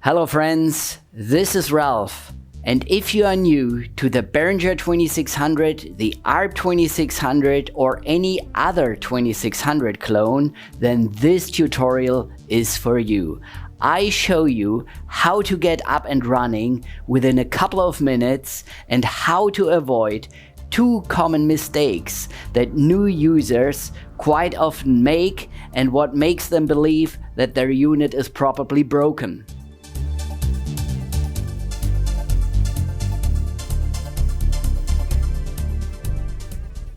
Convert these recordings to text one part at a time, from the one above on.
Hello friends, this is Ralph, and if you are new to the Behringer 2600, the ARP 2600 or any other 2600 clone, then this tutorial is for you. I show you how to get up and running within a couple of minutes and how to avoid two common mistakes that new users quite often make and what makes them believe that their unit is probably broken.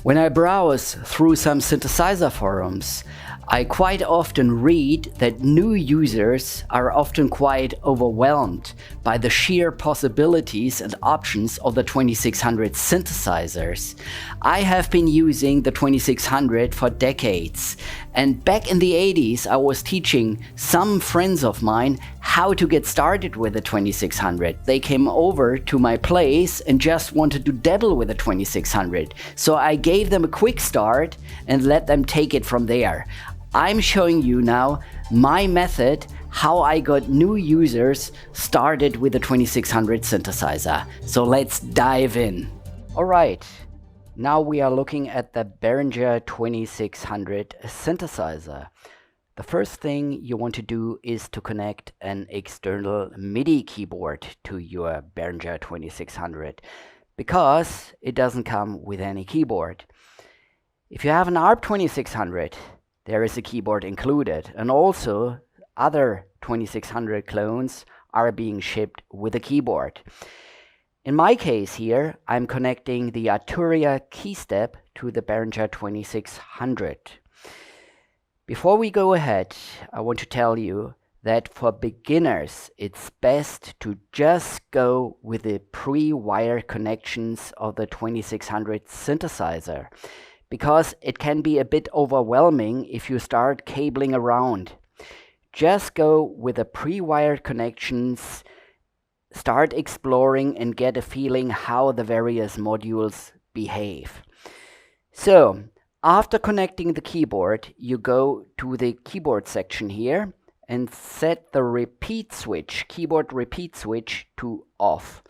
When I browse through some synthesizer forums, I quite often read that new users are often quite overwhelmed by the sheer possibilities and options of the 2600 synthesizers. I have been using the 2600 for decades, and back in the 80s I was teaching some friends of mine how to get started with the 2600. They came over to my place and just wanted to dabble with the 2600. So I gave them a quick start and let them take it from there. I'm showing you now my method, how I got new users started with the 2600 synthesizer. So let's dive in. Alright, now we are looking at the Behringer 2600 synthesizer. The first thing you want to do is to connect an external MIDI keyboard to your Behringer 2600 because it doesn't come with any keyboard. If you have an ARP 2600, there is a keyboard included, and also other 2600 clones are being shipped with a keyboard. In my case here, I'm connecting the Arturia keystep to the Behringer 2600. Before we go ahead, I want to tell you that for beginners, it's best to just go with the pre-wired connections of the 2600 synthesizer, because it can be a bit overwhelming if you start cabling around. Just go with the pre-wired connections, start exploring and get a feeling how the various modules behave. So, after connecting the keyboard, you go to the keyboard section here and set the repeat switch, keyboard repeat switch to off.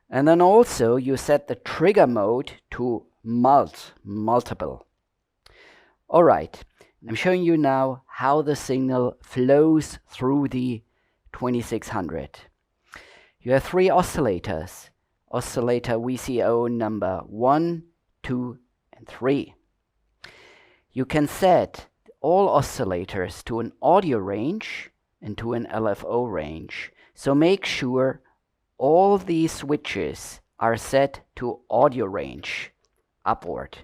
And then also you set the trigger mode to multiple. Alright, I'm showing you now how the signal flows through the 2600. You have three oscillators. Oscillator VCO number 1, 2, and 3. You can set all oscillators to an audio range and to an LFO range. So make sure all these switches are set to audio range upward.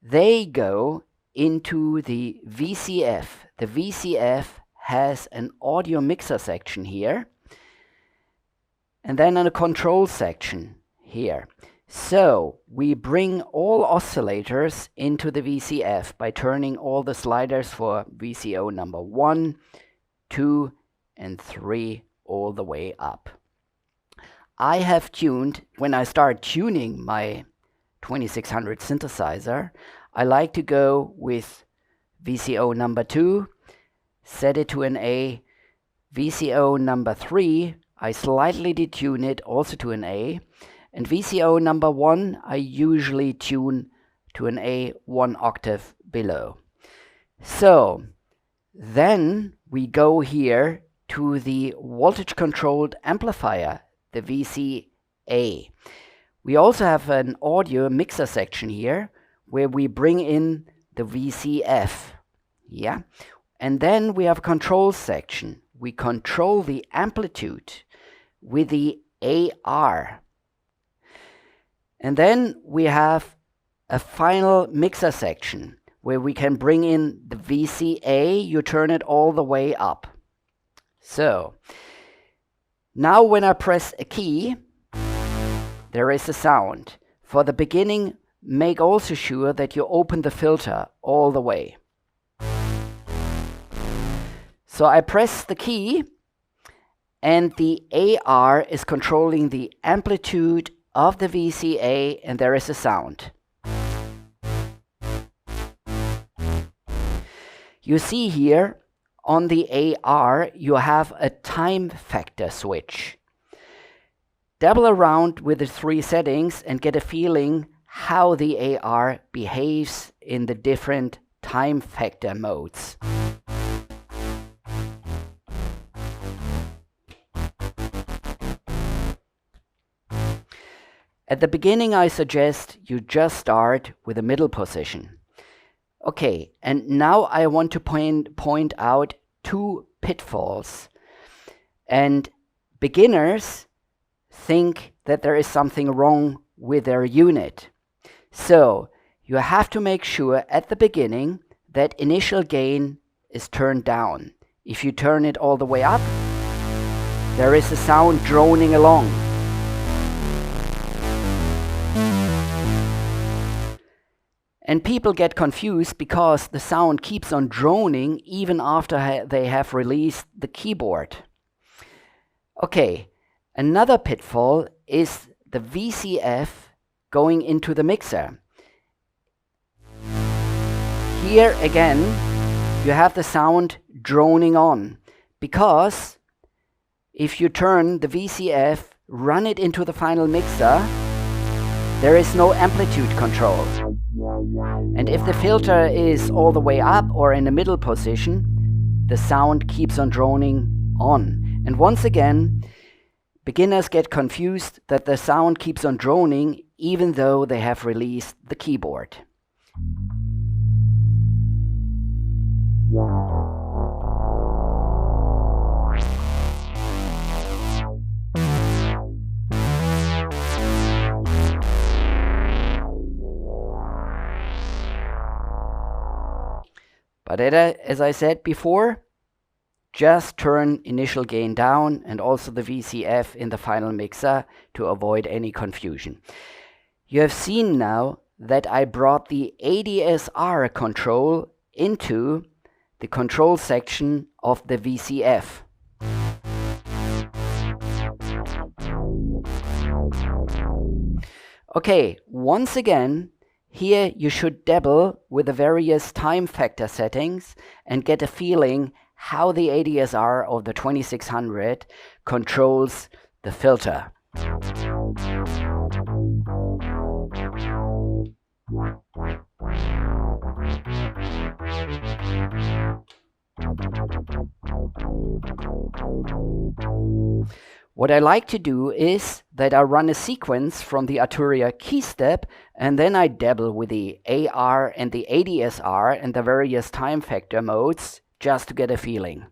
They go into the VCF. The VCF has an audio mixer section here and then a control section here. So we bring all oscillators into the VCF by turning all the sliders for VCO number 1, 2, and 3 all the way up. I have tuned, when I start tuning my 2600 synthesizer, I like to go with VCO number 2, set it to an A. VCO number 3, I slightly detune it also to an A. And VCO number 1, I usually tune to an A 1 octave below. So then we go here to the voltage controlled amplifier, the VCA. We also have an audio mixer section here where we bring in the VCF. Yeah. And then we have a control section. We control the amplitude with the AR. And then we have a final mixer section where we can bring in the VCA. You turn it all the way up. So now when I press a key, there is a sound. For the beginning, make also sure that you open the filter all the way. So I press the key and the AR is controlling the amplitude of the VCA and there is a sound. You see here on the AR, you have a time factor switch. Dabble around with the 3 settings and get a feeling how the AR behaves in the different time factor modes. At the beginning, I suggest you just start with a middle position. Okay, and now I want to point out 2 pitfalls. And beginners think that there is something wrong with their unit. So you have to make sure at the beginning that initial gain is turned down. If you turn it all the way up, there is a sound droning along. And people get confused because the sound keeps on droning even after they have released the keyboard. Okay, another pitfall is the VCF going into the mixer. Here again, you have the sound droning on, because if you turn the VCF, run it into the final mixer, there is no amplitude control. And if the filter is all the way up or in the middle position, the sound keeps on droning on. And once again, beginners get confused that the sound keeps on droning even though they have released the keyboard. But as I said before, just turn initial gain down and also the VCF in the final mixer to avoid any confusion. You have seen now that I brought the ADSR control into the control section of the VCF. Okay, once again, here you should dabble with the various time factor settings and get a feeling how the ADSR of the 2600 controls the filter. What I like to do is that I run a sequence from the Arturia key step, and then I dabble with the AR and the ADSR and the various time factor modes just to get a feeling.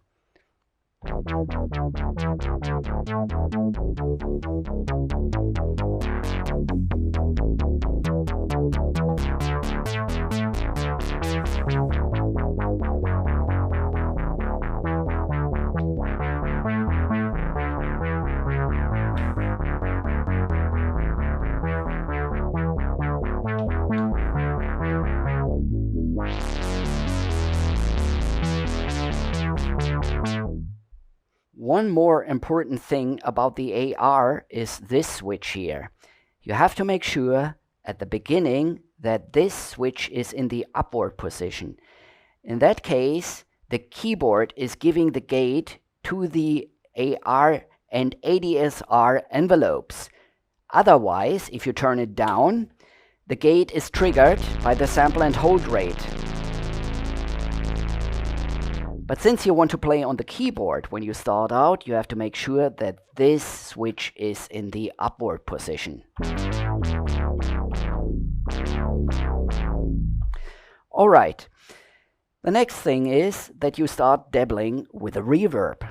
One more important thing about the AR is this switch here. You have to make sure at the beginning that this switch is in the upward position. In that case, the keyboard is giving the gate to the AR and ADSR envelopes. Otherwise, if you turn it down, the gate is triggered by the sample and hold rate. But since you want to play on the keyboard when you start out, you have to make sure that this switch is in the upward position. Alright, the next thing is that you start dabbling with a reverb.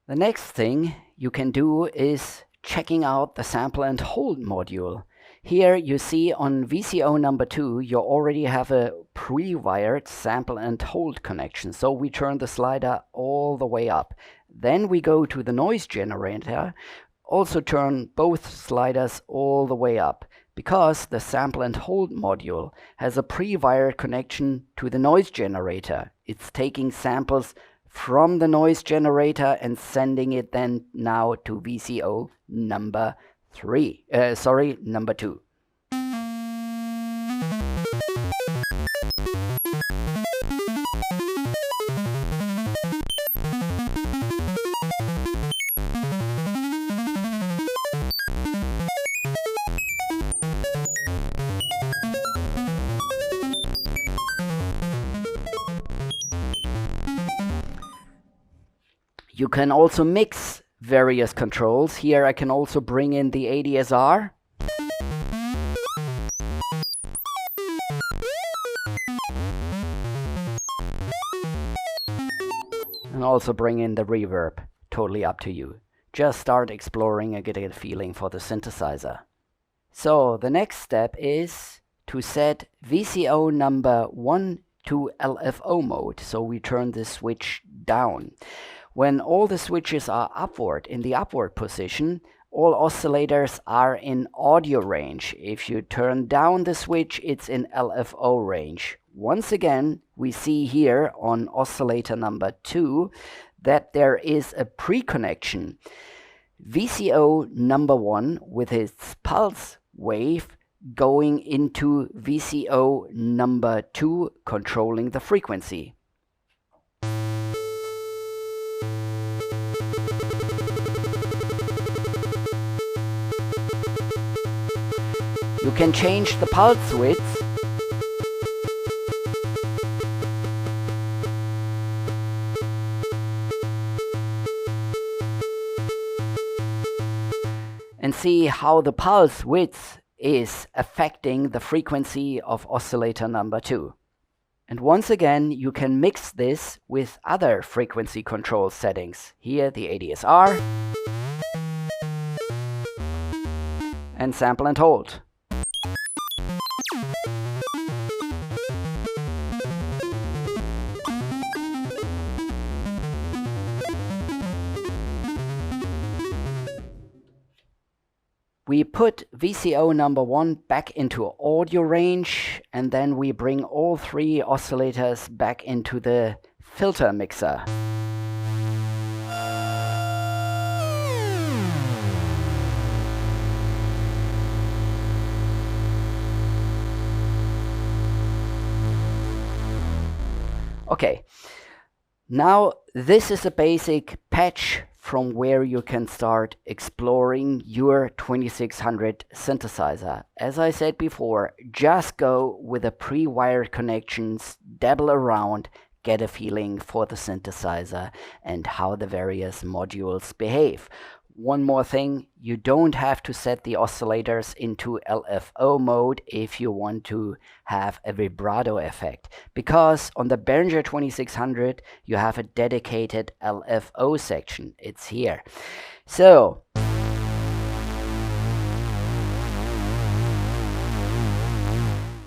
The next thing you can do is checking out the sample and hold module. Here you see on VCO number 2 you already have a pre-wired sample and hold connection. So we turn the slider all the way up. Then we go to the noise generator, also turn both sliders all the way up, because the sample and hold module has a pre-wired connection to the noise generator. It's taking samples from the noise generator and sending it then now to VCO number 2. You can also mix various controls. Here I can also bring in the ADSR. And also bring in the reverb. Totally up to you. Just start exploring and get a feeling for the synthesizer. So the next step is to set VCO number 1 to LFO mode. So we turn the switch down. When all the switches are upward, in the upward position, all oscillators are in audio range. If you turn down the switch, it's in LFO range. Once again, we see here on oscillator number 2 that there is a pre-connection. VCO number 1 with its pulse wave going into VCO number 2, controlling the frequency. You can change the pulse width and see how the pulse width is affecting the frequency of oscillator number 2. And once again, you can mix this with other frequency control settings. Here the ADSR and sample and hold. We put VCO number 1 back into audio range, and then we bring all 3 oscillators back into the filter mixer. Okay, now this is a basic patch from where you can start exploring your 2600 synthesizer. As I said before, just go with the pre-wired connections, dabble around, get a feeling for the synthesizer and how the various modules behave. One more thing, you don't have to set the oscillators into LFO mode if you want to have a vibrato effect, because on the Behringer 2600 you have a dedicated LFO section. It's here. So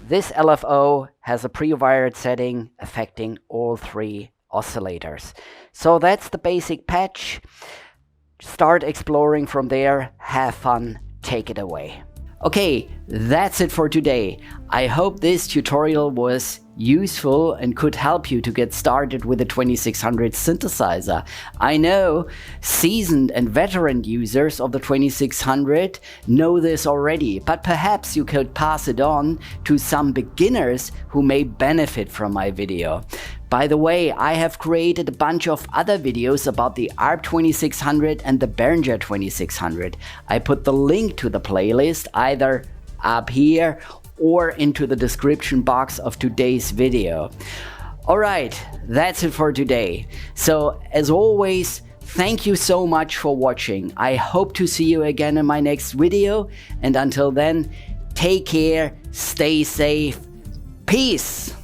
this LFO has a pre-wired setting affecting all 3 oscillators. So that's the basic patch. Start exploring from there, have fun, take it away. Okay, that's it for today. I hope this tutorial was useful and could help you to get started with the 2600 synthesizer. I know seasoned and veteran users of the 2600 know this already, but perhaps you could pass it on to some beginners who may benefit from my video. By the way, I have created a bunch of other videos about the ARP 2600 and the Behringer 2600. I put the link to the playlist either up here or into the description box of today's video. Alright, that's it for today. So as always, thank you so much for watching. I hope to see you again in my next video, and until then, take care, stay safe, peace!